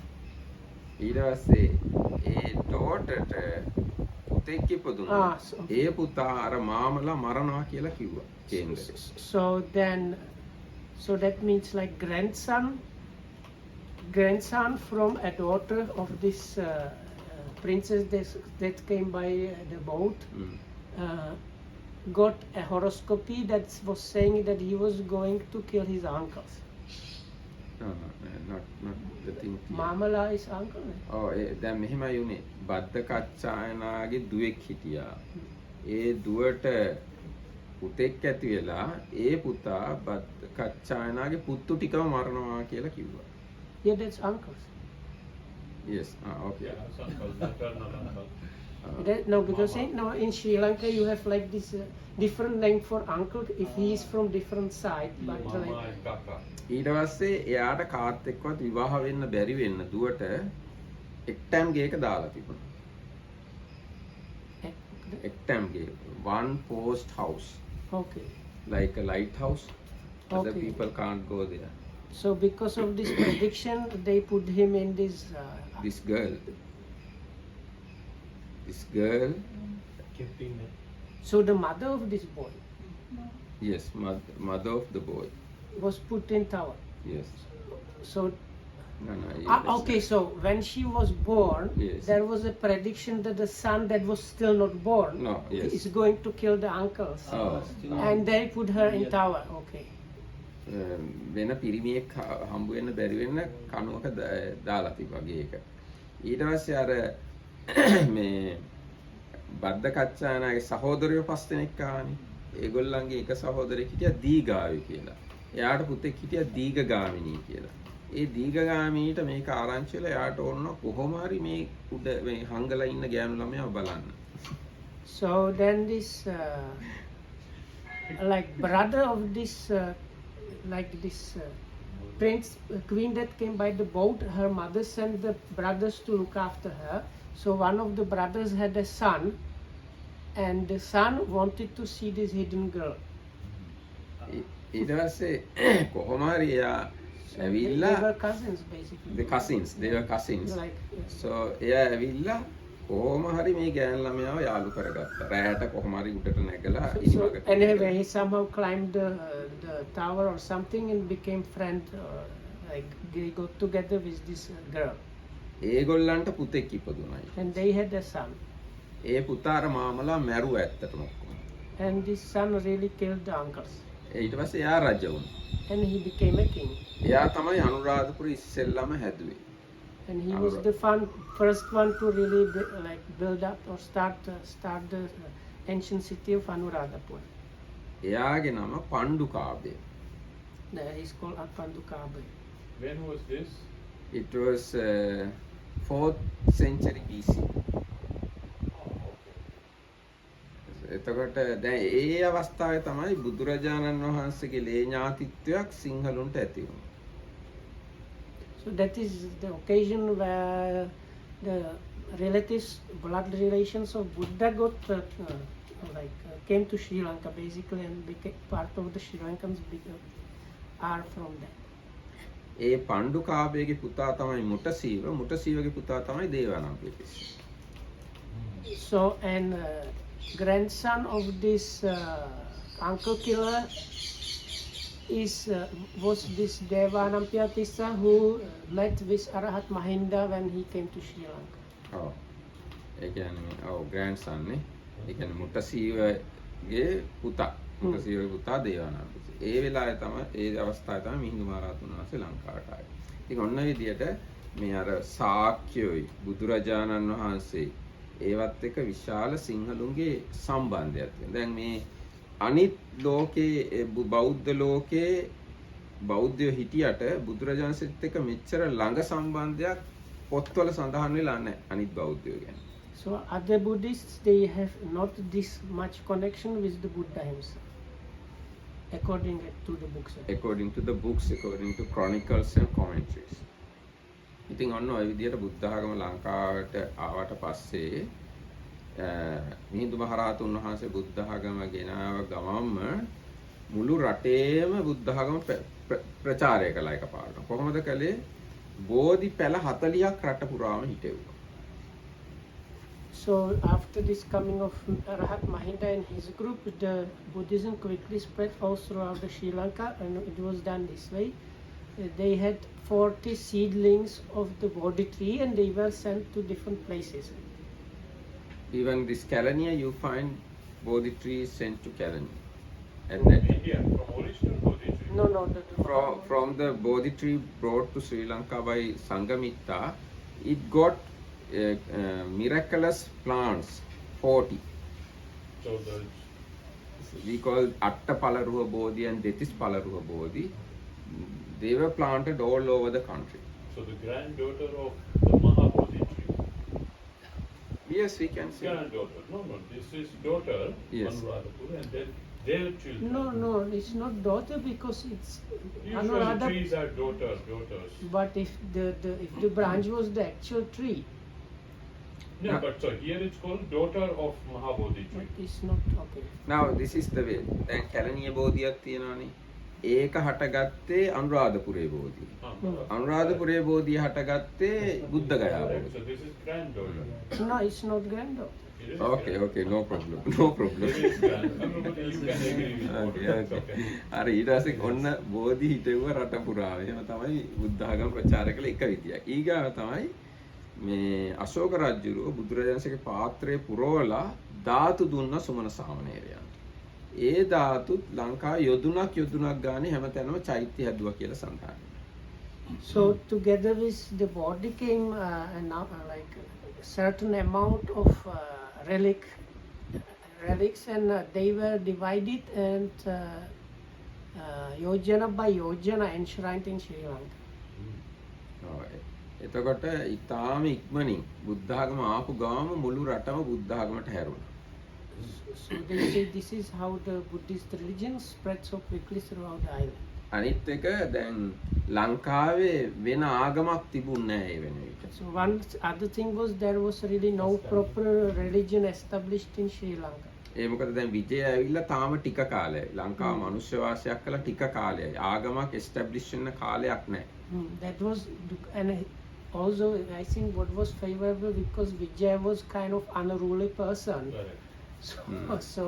ඊට පස්සේ ඒ daughterට පුතෙක් ඉපදුණා. so- ඒ පුතා අර මාමලා මරනවා කියලා කිව්වා කේන්දරේ. So then, so that means like grandson from a daughter of this princess that came by the boat got a horoscopy that was saying that he was going to kill his uncles. No, not the thing. Mamala is uncle. දැන් මෙහෙමයි උනේ. බද්ද කච්චායනාගේ දුවෙක් හිටියා. ඒ දුවට පුතෙක් ඇති වෙලා ඒ පුතා බද්ද කච්චායනාගේ පුත්තු ටිකම මරනවා කියලා කිව්වා. Yeah, that's uncles. Yes. Okay. Yeah, uncle, maternal uncle. No, because in Sri Lanka you have like this different name for uncle if he is from different side. But Mama like, and Kaka. ඊට පස්සේ එයාට කාත් එක්කවත් විවාහ වෙන්න බැරි වෙන්න දුවට එක්ටම් ගේක දාලා තිබුණා. එක්ටම් ගේ one post house okay. like a lighthouse. Other Okay. people can't go there. So because of this prediction, they put him in this. This girl kept in there. So the mother of this boy yes, mother of the boy. was put in tower. Yes. So No, okay, so when she was born, Yes. there was a prediction that the son that was still not born No, yes. is going to kill the uncles, and they put her in tower. Okay. වෙන පිරිමියෙක් හම්බ වෙන්න බැරි වෙන්න කණුවක දාලා තිබ්බා ගේක. ඊට පස්සේ අර මේ බද්ද කච්චායනාගේ සහෝදරයෝ 5 දෙනෙක් ආවනේ. ඒගොල්ලන්ගේ එක සහෝදරයෙක් හිටියා දීගාවි කියලා. එයාට පුතෙක් හිටියා දීගගාමිනී කියලා. ඒ දීගගාමීට මේක ආරංචි වෙලා එයාට ඕන කොහොම හරි මේ උඩ මේ හංගලා ඉන්න ගෑනු ළමයා බලන්න. So then this like brother of this prince queen that came by the boat, her mother sent the brothers to look after her. So one of the brothers had a son, and the son wanted to see this hidden girl. ඊට පස්සේ කොහොම හරි එයා They ඇවිල්ලා were cousins basically. the cousins, they were cousins. Like, yes. So එයා ඇවිල්ලා කොහොම හරි මේ ගෑන් ළමයාව යාළු කරගත්තා. රැයට කොහොම හරි උඩට නැගලා So ඉනිමගට. anyway, he somehow climbed the tower or something and became friend. Like they got together with this girl, ඒගොල්ලන්ට පුතෙක් ඉපදුණයි. and they had a son. ඒ පුතා අර මාමලා මැරුවා ඇත්තටම ඔක්කොම. And this son really killed the uncles, ඊට පස්සේ එයා රජ වුණා. and he became a king. එයා තමයි අනුරාධපුර ඉස්සෙල්ලාම හැදුවේ. And he was the first one to really build up or start the ancient city of Anuradhapura. එයාගේ නම පණ්ඩු කාව්‍ය. That is called Apandukabe. When was this? It was 4th century BC. එතකොට දැන් ඒ අවස්ථාවේ තමයි බුදුරජාණන් වහන්සේගේ ලේ ඥාතිත්වයක් සිංහලුන්ට ඇති වුණේ. So that is the occasion where the relatives, blood relations of Buddha came to Sri Lanka basically and became part of the Sri Lankans are from that. ඒ පණ්ඩුකාභයගේ පුතා තමයි මුටසීව, මුටසීවගේ පුතා තමයි Devanampiyatissa. So and grandson of this uncle killer was this Devanampiyatissa who met with Arahat Mahinda when he came to Sri Lanka. ඔව්. ඒ කියන්නේ ඔව් grandson නේ. ඒ කියන්නේ මුටසීවගේ පුතා. මුටසීවගේ පුතා දේවානම්පියතිස්ස. ඒ වෙලාවේ තමයි ඒ අවස්ථාවේ තමයි මිහිඳු මහරහතුන් වහන්සේ ලංකාවට ආවේ. ඉතින් ඔන්න විදියට මේ අර ශාක්‍යයයි බුදුරජාණන් වහන්සේ ඒවත් එක්ක විශාල සිංහලුන්ගේ සම්බන්ධයක් තියෙනවා. දැන් මේ අනිත් ලෝකේ බෞද්ධ ලෝකේ බෞද්ධයෝ හිටියට බුදුරජාණන්සෙත් එක්ක මෙච්චර ළඟ සම්බන්ධයක් පොත්වල සඳහන් වෙලා නැහැ අනිත් බෞද්ධයෝ ගැන. So other Buddhists, they have not this much connection with the Buddha himself, according to the books. According to the books, according to chronicles and commentaries. ඉතින් ඔන්න ඔය විදියට බුද්ධ ආගම ලංකාවට ආවට පස්සේ මිහිඳු මහරහතුන් වහන්සේ බුද්ධ ආගම ගෙනාව ගමන්ම මුළු රටේම බුද්ධ ආගම ප්‍රචාරය කළා එකපාරට. කොහොමද කළේ? බෝධි පැල 40ක් රට පුරාම හිටෙව්වා. So after this coming of Arahat Mahinda and his group, the Buddhism quickly spread all throughout the Sri Lanka, and it was done this way. They had 40 seedlings of the Bodhi tree, and they were sent to different places. Even this Kelaniya, you find Bodhi tree sent to Kelaniya. And From that India, from original Bodhi tree. No, from the Bodhi tree brought to Sri Lanka by Sangamitta, it got miraculous plants, 40. So the We call Atta Palaruha Bodhi and Detis Palaruha Bodhi. They were planted all over the country. so the granddaughter of the Mahabodhi tree. Yes, we can say. Granddaughter. No, this is daughter, Yes. Anuradhapura, and then their children. no, it's not daughter because it's Usually Anuradha. trees are daughters. But if the branch was the actual tree, No, No. but so here it's called daughter of Mahabodhi tree. it's not okay. Now this is the way. දැන් කැලණිය බෝධියක් තියෙනවානේ. ඒක හටගත්තේ අනුරාධපුරේ බෝධිය. අනුරාධපුරේ බෝධිය හටගත්තේ Buddhagaya Correct. බෝධිය. So this is granddaughter. No, it's not granddaughter. It is Okay, grand- okay, no problem. No problem. It is granddaughter. But you can agree with both. Okay, That's okay. okay. අර ඊට පස්සේ ඔන්න බෝධි හිටෙව්ව රට පුරාම. එහෙම තමයි බුද්ධ ආගම ප්‍රචාර කළ එක විදියක්. ඊගාව තමයි මේ අශෝක රජුරුව බුදුරජාණන්සේගේ පාත්‍රය පුරවලා ධාතු දුන්න සුමන සාමණේරයන්ට. ඒ ධාතුත් ලංකාවේ යොදුනක් ගානේ හැමතැනම චෛත්‍ය හැදුවා කියලා සඳහන්. So together with the body came like a certain amount of relics, and they were divided and yojana by yojana enshrined in Sri Lanka. එතකොට ඊටාම ඉක්මනින් බුද්ධ ආගම ආපු ගාම මුළු රටම බුද්ධ ආගමට හැරුණා. So they say this is how the Buddhist religion spread so quickly throughout the island. අනිත් එක දැන් ලංකාවේ වෙන ආගමක් තිබුණේ නැහැ ඒ වෙන විට. So one other thing was there was really no proper religion established in Sri Lanka. ඒ මොකද දැන් විජය ඇවිල්ලා තාම ටික කාලයයි. ලංකාව මනුෂ්‍ය වාසයක් කළා ටික කාලයයි. ආගමක් එස්ටැබ්ලිෂ් වෙන කාලයක් නැහැ. That was, and also I think what was favorable because Vijay was kind of unruly person. Correct. So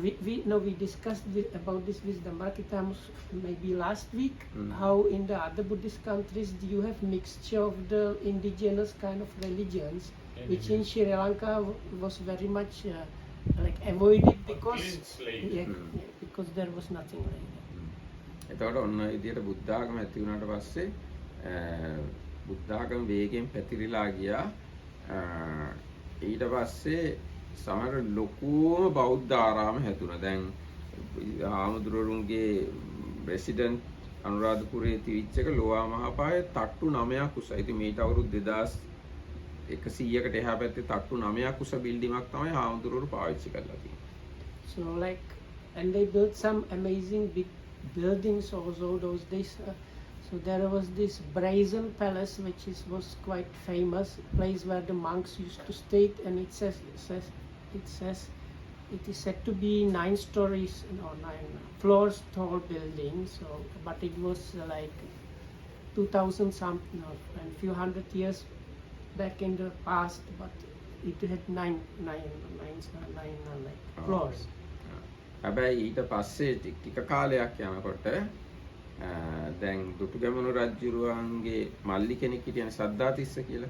we discussed about this with the Markitams maybe last week. How in the other Buddhist countries you have mixture of the indigenous kind of religions, which in Sri Lanka was very much like avoided because clean slate. because there was nothing like that. එතකොට ඔන්න විදියට බුද්ධ ආගම ඇති වුණාට පස්සේ බුද්ධ ආගම වේගයෙන් පැතිරිලා ගියා. ඊට පස්සේ සමහර ලොකුම බෞද්ධ ආරාම හැදුණා. දැන් ආමුදුරුවන්ගේ ප්‍රෙසිඩන්ට් අනුරාධපුරයේ තිවිච්ච එක ලෝවා මහපායේ තට්ටු 9ක් උස. ඉතින් මේට අවුරුදු 2100කට එහා පැත්තේ තට්ටු 9ක් උස බිල්ඩිමක් තමයි හාමුදුරුවෝ පාවිච්චි කරලා තියෙන්නේ. So like, and they built some amazing big buildings also those days. So there was this brazen palace which was quite famous, place where the monks used to stay, and it is said to be 9 stories or 9 floors tall building. So, but it was like 2000 something and few hundred years back in the past, but it had nine floors. හැබැයි ඊට පස්සේ ටික කාලයක් යනකොට දැන් දුටුගැමුණු රජුරුවන්ගේ මල්ලි කෙනෙක් හිටියනේ සද්ධාතිස්ස කියලා.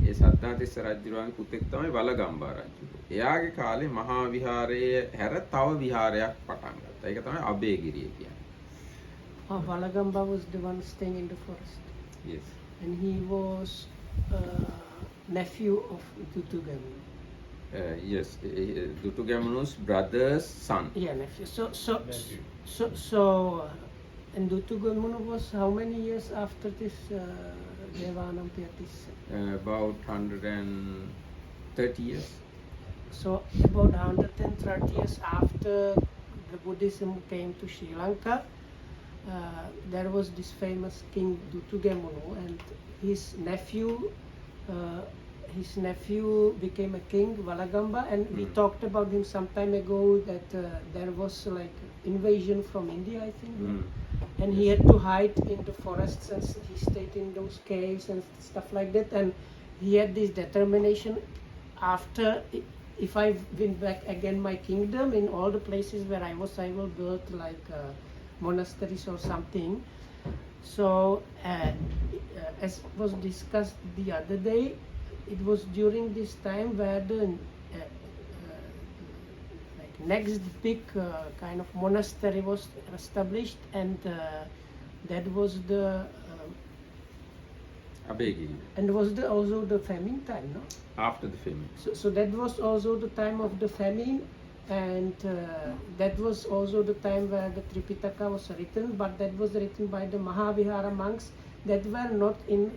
ඒ සද්ධාතිස්ස රජුරුවන්ගේ පුතෙක් තමයි වලගම්බා රජුරුව. එයාගේ කාලේ මහා විහාරයේ හැර තව විහාරයක් පටන් ගත්තා. ඒක තමයි අබේගිරිය කියන්නේ. Oh, Valagamba was the one staying in the forest. Yes. And he was nephew of Dutugamunu. Yes, Dutugamunu's brother's son. Yeah, nephew. And Dutugamunu was how many years after this Devanampiyatis? About 130 years. So about 130 years after the Buddhism came to Sri Lanka, there was this famous king Dutugamunu, and his nephew became a king, Valagamba, and we talked about him some time ago that there was like invasion from India, I think, and he had to hide in the forests, and he stayed in those caves and stuff like that, and he had this determination after, if I win back again my kingdom, in all the places where I was, I will build like monasteries or something. So as was discussed the other day, it was during this time where the like next big kind of monastery was established, and that was the Abegiri. and was also the famine time, no? After the famine. So that was also the time of the famine, and that was also the time where the Tripitaka was written, but that was written by the Mahavihara monks that were not in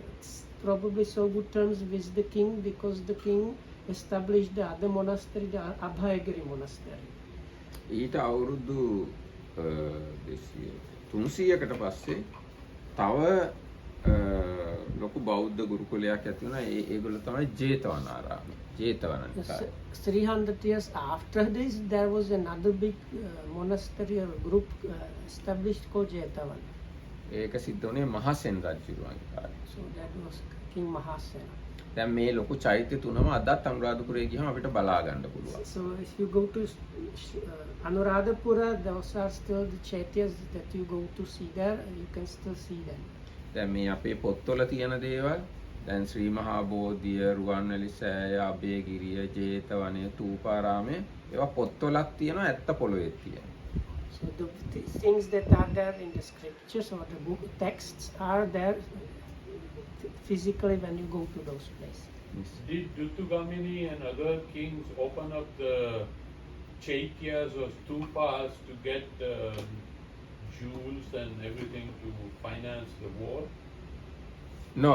probably so good terms with the king, because the king established the other monastery, the Abhayagiri monastery. ඊට අවුරුදු 300කට පස්සේ තව ලොකු බෞද්ධ ගුරුකුලයක් ඇති වුණා. ඒගොල්ලෝ තමයි Jetavanarama. Jetavanarama. 300 years after this, there was another big monastery or group established called Jetavana. ඒක සිද්ධ වුණේ මහසෙන් රජුරුවන්ගේ කාලේ. So that was King Mahasena. දැන් මේ ලොකු චෛත්‍ය තුනම අදත් අනුරාධපුරේ ගියම අපිට බලා ගන්න පුළුවන්. So if you go to Anuradhapura, those are still the chaityas that you go to see there, you can still see them. දැන් මේ අපේ පොත්වල තියෙන දේවල් දැන් ශ්‍රී මහා බෝධිය, රුවන්වැලි සෑය, අබේගිරිය, ජේතවනය, තූපාරාමය ඒවා පොත්වලක් තියෙනවා, ඇත්ත පොළොවේ තියෙනවා. So the things that are there in the scriptures or the book texts are there physically when you go to those places. Yes. Did Dutugamini and other kings open up the chaityas or stupas to get jewels and everything to finance the war? No.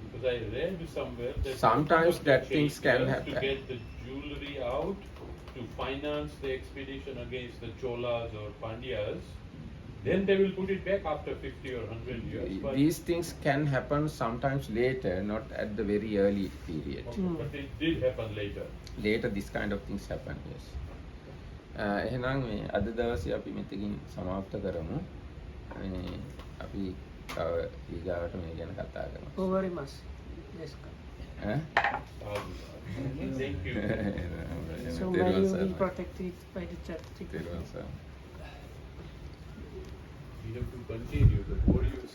Because I read somewhere that Sometimes the that things can chaityas happen. to get the jewelry out to finance the expedition against the Cholas or Pandyas. Then they will put it back after 50 or 100 years. But, These things can happen sometimes later, not at the very early period. but it did happen later. Later this kind of things happen, yes. එහෙනම් මේ අද දවසේ අපි මෙතකින් සමාප්ත කරමු. අපි ඊගාවට මේ ගැන කතා කරමු. Oh, very much. Yes. Thank you. So may you be protected by the church. තෙරුවන් සරණයි. We have to continue the more you say.